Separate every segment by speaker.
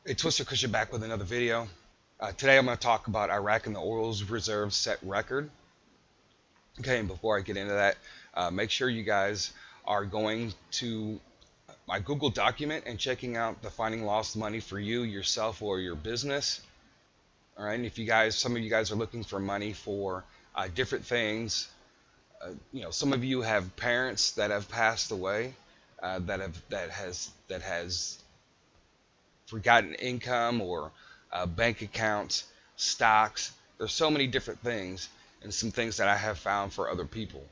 Speaker 1: Hey Twister Cushion back with another video. Today I'm going to talk about Iraq and the oil's reserves set record. Okay, and before I get into that, make sure you guys are going to my Google document and checking out the finding lost money for you, yourself, or your business. All right, and if some of you guys are looking for money for different things, some of you have parents that have passed away, that has forgotten income or bank accounts, stocks. There's so many different things and some things that I have found for other people.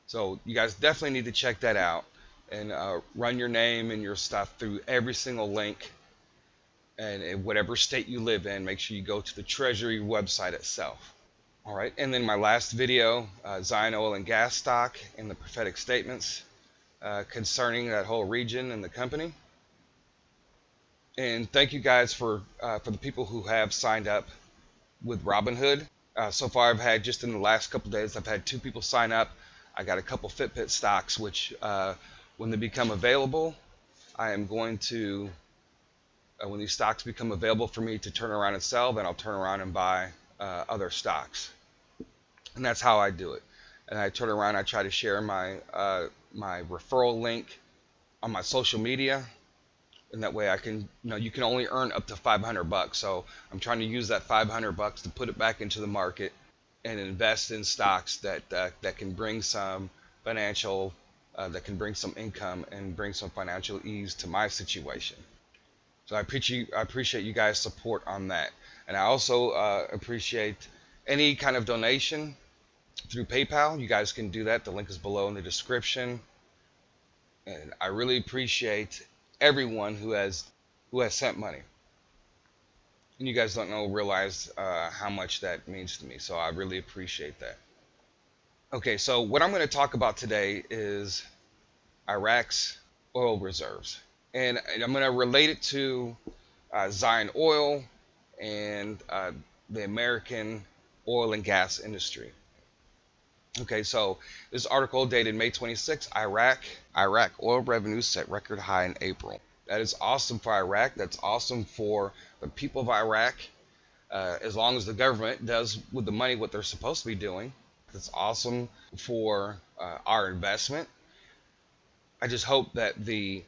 Speaker 1: So you guys definitely need to check that out and run your name and your stuff through every single link. And in whatever state you live in, make sure you go to the Treasury website itself. All right, and then my last video, Zion Oil and Gas Stock and the prophetic statements concerning that whole region and the company. And thank you guys for the people who have signed up with RobinHood. So far, I've had just in the last couple days, I've had 2 people sign up. I got a couple Fitbit stocks, which when they become available, I am going to, when these stocks become available for me to turn around and sell, then I'll turn around and buy other stocks. And that's how I do it. And I turn around, I try to share my my referral link on my social media. And that way I can, you can only earn up to $500. So I'm trying to use that $500 to put it back into the market and invest in stocks that can bring some financial, that can bring some income and bring some financial ease to my situation. So I appreciate you guys' support on that. And I also appreciate any kind of donation through PayPal. You guys can do that. The link is below in the description. And I really appreciate everyone who has sent money, and you guys don't realize how much that means to me, so I really appreciate that. Okay, so what I'm going to talk about today is Iraq's oil reserves, and I'm going to relate it to Zion Oil and the American oil and gas industry. Okay, so this article dated May 26, Iraq oil revenues set record high in April. That is awesome for Iraq. That's awesome for the people of Iraq, as long as the government does with the money what they're supposed to be doing. That's awesome for our investment. I just hope that the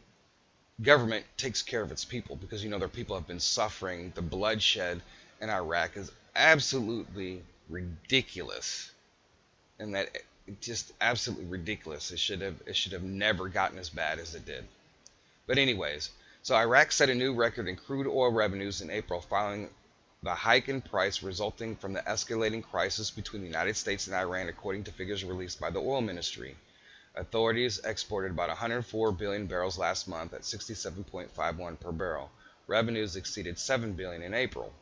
Speaker 1: government takes care of its people, because their people have been suffering. The bloodshed in Iraq is absolutely ridiculous. And that it's just absolutely ridiculous. It should have never gotten as bad as it did. But anyways, so Iraq set a new record in crude oil revenues in April, following the hike in price resulting from the escalating crisis between the United States and Iran, according to figures released by the oil ministry. Authorities exported about 104 billion barrels last month at 67.51 per barrel. Revenues exceeded 7 billion in April.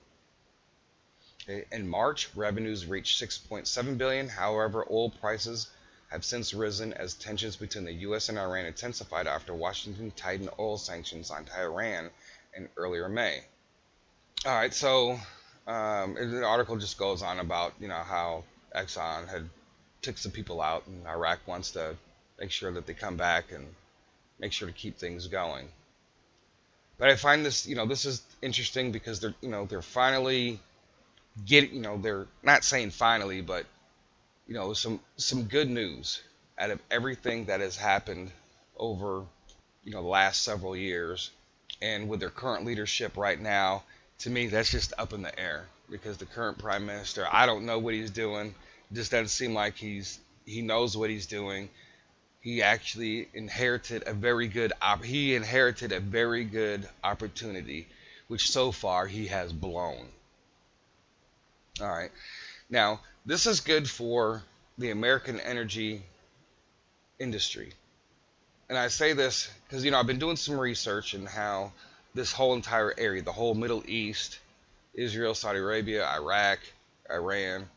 Speaker 1: In March, revenues reached 6.7 billion. However, oil prices have since risen as tensions between the U.S. and Iran intensified after Washington tightened oil sanctions on Tehran in earlier May. All right, so the article just goes on about how Exxon had took some people out, and Iraq wants to make sure that they come back and make sure to keep things going. But I find this this is interesting because they're finally they're not saying finally, but some good news out of everything that has happened over the last several years. And with their current leadership right now, to me that's just up in the air, because the current prime minister, I don't know what he's doing. It just doesn't seem like he knows what he's doing. He actually inherited a very good opportunity, which so far he has blown. All right. Now, this is good for the American energy industry. And I say this because, I've been doing some research in how this whole entire area, the whole Middle East, Israel, Saudi Arabia, Iraq, Iran.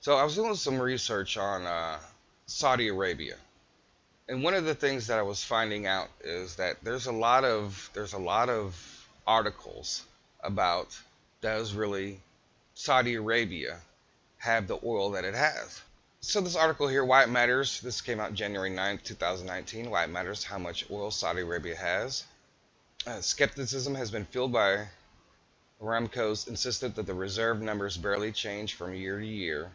Speaker 1: So I was doing some research on Saudi Arabia. And one of the things that I was finding out is that there's a lot of articles about, does really Saudi Arabia have the oil that it has? So this article here, why it matters, this came out January 9th, 2019, why it matters how much oil Saudi Arabia has. Skepticism has been fueled by Aramco's insistence that the reserve numbers barely change from year to year,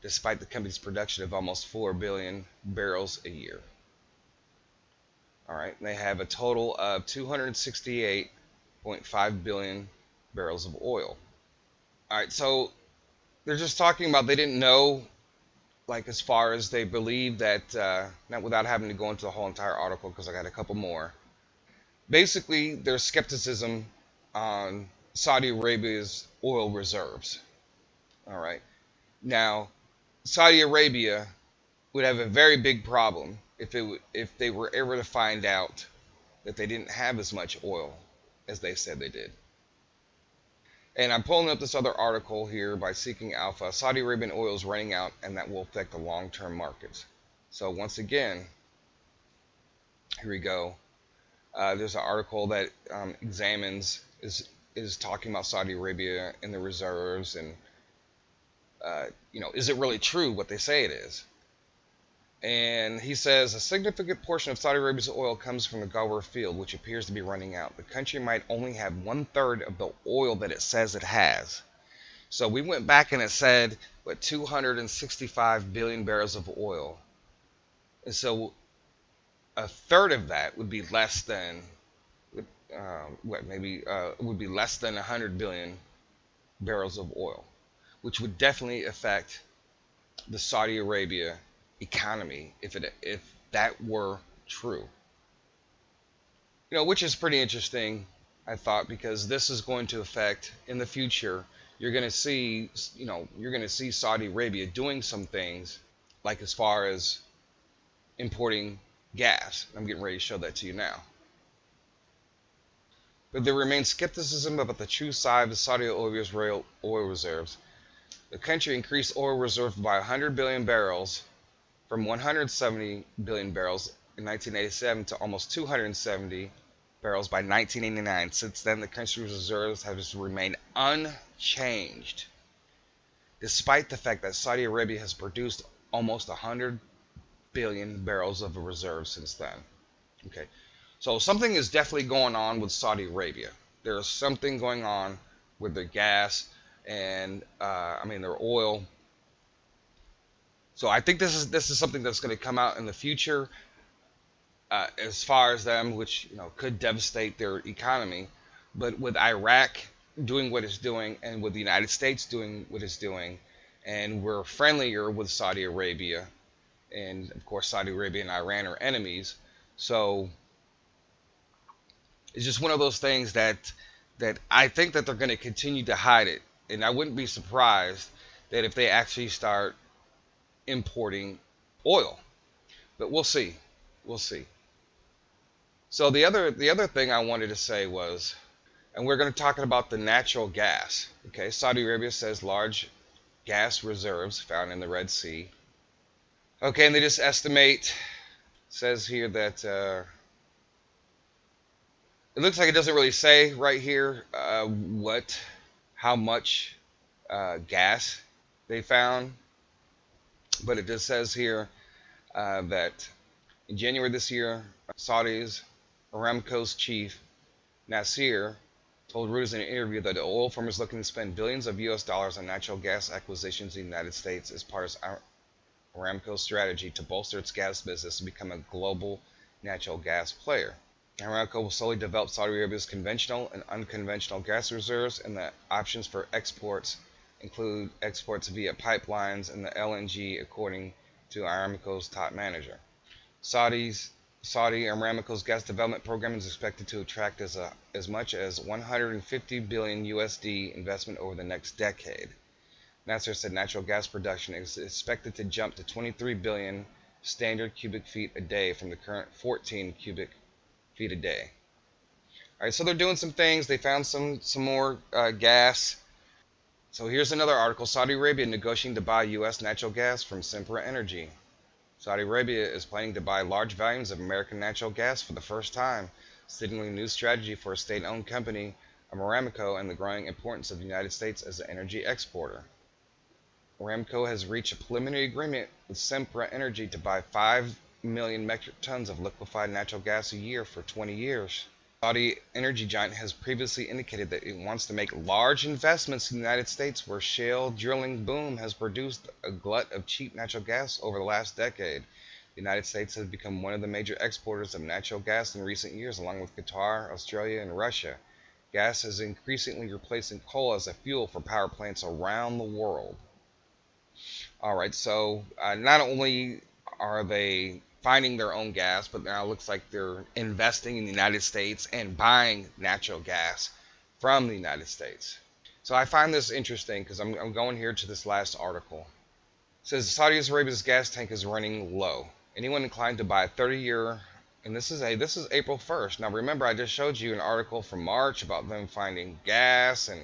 Speaker 1: despite the company's production of almost 4 billion barrels a year. All right, they have a total of 268.5 billion barrels of oil. All right, so they're just talking about they didn't know, like as far as they believe that, not without having to go into the whole entire article because I got a couple more. Basically, there's skepticism on Saudi Arabia's oil reserves. All right, now Saudi Arabia would have a very big problem if they were ever to find out that they didn't have as much oil as they said they did. And I'm pulling up this other article here by Seeking Alpha. Saudi Arabian oil is running out, and that will affect the long-term markets. So once again, here we go. There's an article that examines is talking about Saudi Arabia and the reserves, and is it really true what they say it is? And he says a significant portion of Saudi Arabia's oil comes from the Ghawar field, which appears to be running out. The country might only have 1/3 of the oil that it says it has. So we went back and it said, 265 billion barrels of oil. And so a third of that would be less than, would be less than 100 billion barrels of oil, which would definitely affect the Saudi Arabia economy if that were true. Which is pretty interesting, I thought, because this is going to affect in the future. You're going to see, Saudi Arabia doing some things, like as far as importing gas. I'm getting ready to show that to you now. But there remains skepticism about the true size of Saudi Arabia's oil reserves. The country increased oil reserves by 100 billion barrels from 170 billion barrels in 1987 to almost 270 barrels by 1989. Since then, the country's reserves have just remained unchanged, despite the fact that Saudi Arabia has produced almost 100 billion barrels of a reserve since then. Okay, so something is definitely going on with Saudi Arabia. There is something going on with their gas and their oil. So I think this is something that's going to come out in the future, as far as them, which could devastate their economy. But with Iraq doing what it's doing, and with the United States doing what it's doing, and we're friendlier with Saudi Arabia, and of course Saudi Arabia and Iran are enemies. So it's just one of those things that I think that they're going to continue to hide it, and I wouldn't be surprised that if they actually start importing oil. But we'll see. So the other thing I wanted to say was, and we're going to talk about the natural gas. Okay, Saudi Arabia says large gas reserves found in the Red Sea. Okay, and they just estimate, says here that it looks like it doesn't really say right here how much gas they found. But it just says here that in January this year, Saudi's Aramco's chief, Nasser, told Reuters in an interview that the oil firm is looking to spend billions of US dollars on natural gas acquisitions in the United States as part of Aramco's strategy to bolster its gas business and become a global natural gas player. Aramco will slowly develop Saudi Arabia's conventional and unconventional gas reserves, and the options for exports include exports via pipelines and the LNG, according to Aramco's top manager. Saudi Aramco's gas development program is expected to attract as much as 150 billion USD investment over the next decade. Nasser said natural gas production is expected to jump to 23 billion standard cubic feet a day from the current 14 cubic feet a day. All right, so they're doing some things. They found some more gas. So here's another article. Saudi Arabia negotiating to buy U.S. natural gas from Sempra Energy. Saudi Arabia is planning to buy large volumes of American natural gas for the first time, signaling a new strategy for a state-owned company, Aramco, and the growing importance of the United States as an energy exporter. Aramco has reached a preliminary agreement with Sempra Energy to buy 5 million metric tons of liquefied natural gas a year for 20 years. Saudi energy giant has previously indicated that it wants to make large investments in the United States, where shale drilling boom has produced a glut of cheap natural gas over the last decade. The United States has become one of the major exporters of natural gas in recent years, along with Qatar, Australia, and Russia. Gas is increasingly replacing coal as a fuel for power plants around the world. All right, so not only are they finding their own gas, but now it looks like they're investing in the United States and buying natural gas from the United States. So I find this interesting because I'm going here to this last article. It says Saudi Arabia's gas tank is running low. Anyone inclined to buy a 30-year, and this is April 1st. Now remember, I just showed you an article from March about them finding gas and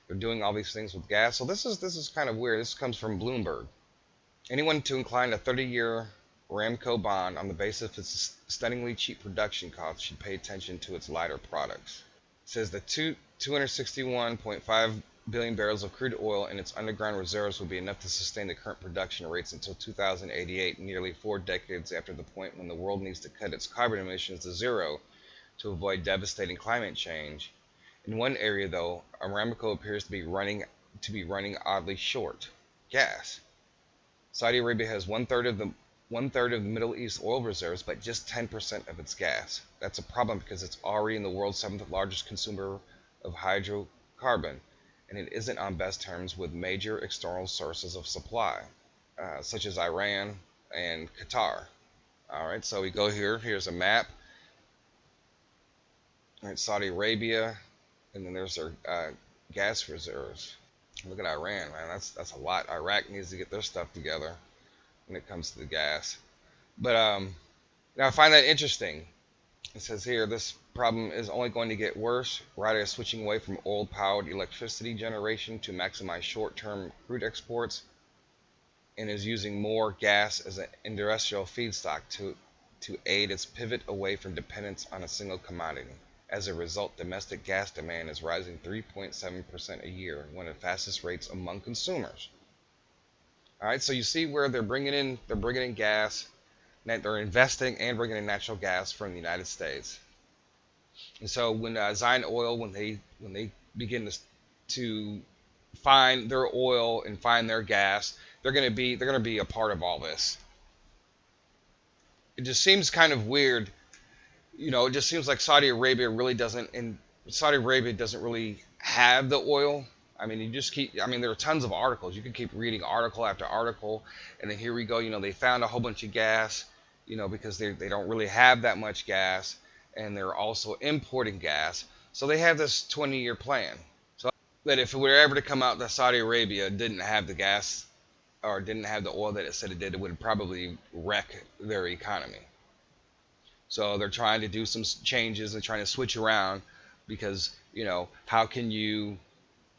Speaker 1: they're doing all these things with gas. So this is kind of weird. This comes from Bloomberg. Anyone to incline a 30-year Aramco bond on the basis of its stunningly cheap production costs should pay attention to its lighter products. It says that 261.5 billion barrels of crude oil in its underground reserves will be enough to sustain the current production rates until 2088, nearly 4 decades after the point when the world needs to cut its carbon emissions to zero to avoid devastating climate change. In one area, though, Aramco appears to be running oddly short: gas. Saudi Arabia has one third of the Middle East oil reserves, but just 10% of its gas. That's a problem because it's already in the world's seventh largest consumer of hydrocarbon, and it isn't on best terms with major external sources of supply, such as Iran and Qatar. All right, so we go here. Here's a map. All right, Saudi Arabia, and then there's their gas reserves. Look at Iran, man. That's a lot. Iraq needs to get their stuff together when it comes to the gas. But now I find that interesting. It says here this problem is only going to get worse. Ryder is switching away from oil-powered electricity generation to maximize short-term crude exports, and is using more gas as an industrial feedstock to aid its pivot away from dependence on a single commodity. As a result, domestic gas demand is rising 3.7% a year, one of the fastest rates among consumers. All right, so you see where they're bringing in gas, they're investing and bringing in natural gas from the United States. And so when Zion Oil, when they begin to find their oil and find their gas, they're going to be a part of all this. It just seems kind of weird. It just seems like Saudi Arabia doesn't really have the oil. I mean, there are tons of articles. You can keep reading article after article, and then here we go. They found a whole bunch of gas, because they don't really have that much gas, and they're also importing gas. So they have this 20-year plan. So that if it were ever to come out that Saudi Arabia didn't have the gas or didn't have the oil that it said it did, it would probably wreck their economy. So they're trying to do some changes and trying to switch around because, how can you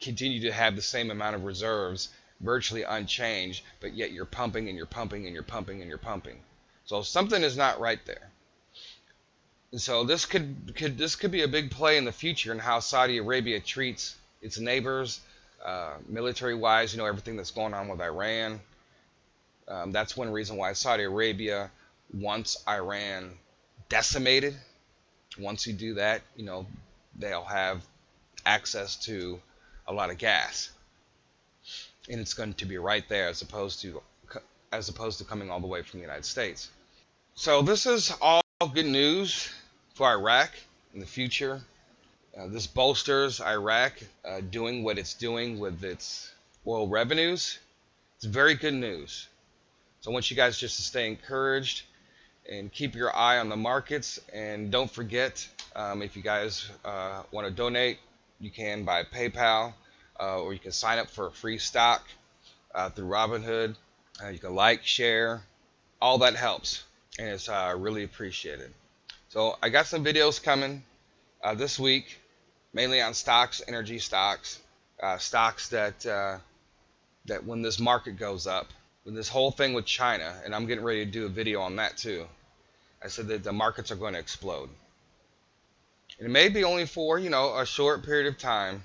Speaker 1: continue to have the same amount of reserves virtually unchanged, but yet you're pumping and you're pumping and you're pumping and you're pumping. So something is not right there. And so this could be a big play in the future in how Saudi Arabia treats its neighbors, military-wise. Everything that's going on with Iran. That's one reason why Saudi Arabia wants Iran decimated. Once you do that, they'll have access to a lot of gas, and it's going to be right there as opposed to coming all the way from the United States. So this is all good news for Iraq in the future. This bolsters Iraq doing what it's doing with its oil revenues. It's very good news. So I want you guys just to stay encouraged and keep your eye on the markets. And don't forget, if you guys want to donate, you can by PayPal, or you can sign up for a free stock through RobinHood. You can like, share, all that helps, and it's really appreciated. So I got some videos coming this week, mainly on stocks, energy stocks, stocks that when this market goes up, with this whole thing with China, and I'm getting ready to do a video on that too. I said that the markets are going to explode. And it may be only for, a short period of time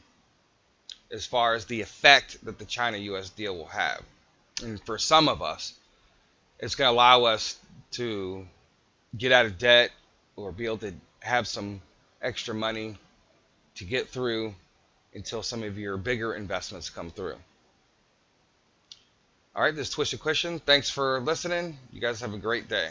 Speaker 1: as far as the effect that the China-US deal will have. And for some of us, it's going to allow us to get out of debt or be able to have some extra money to get through until some of your bigger investments come through. All right, this is Twisted Question. Thanks for listening. You guys have a great day.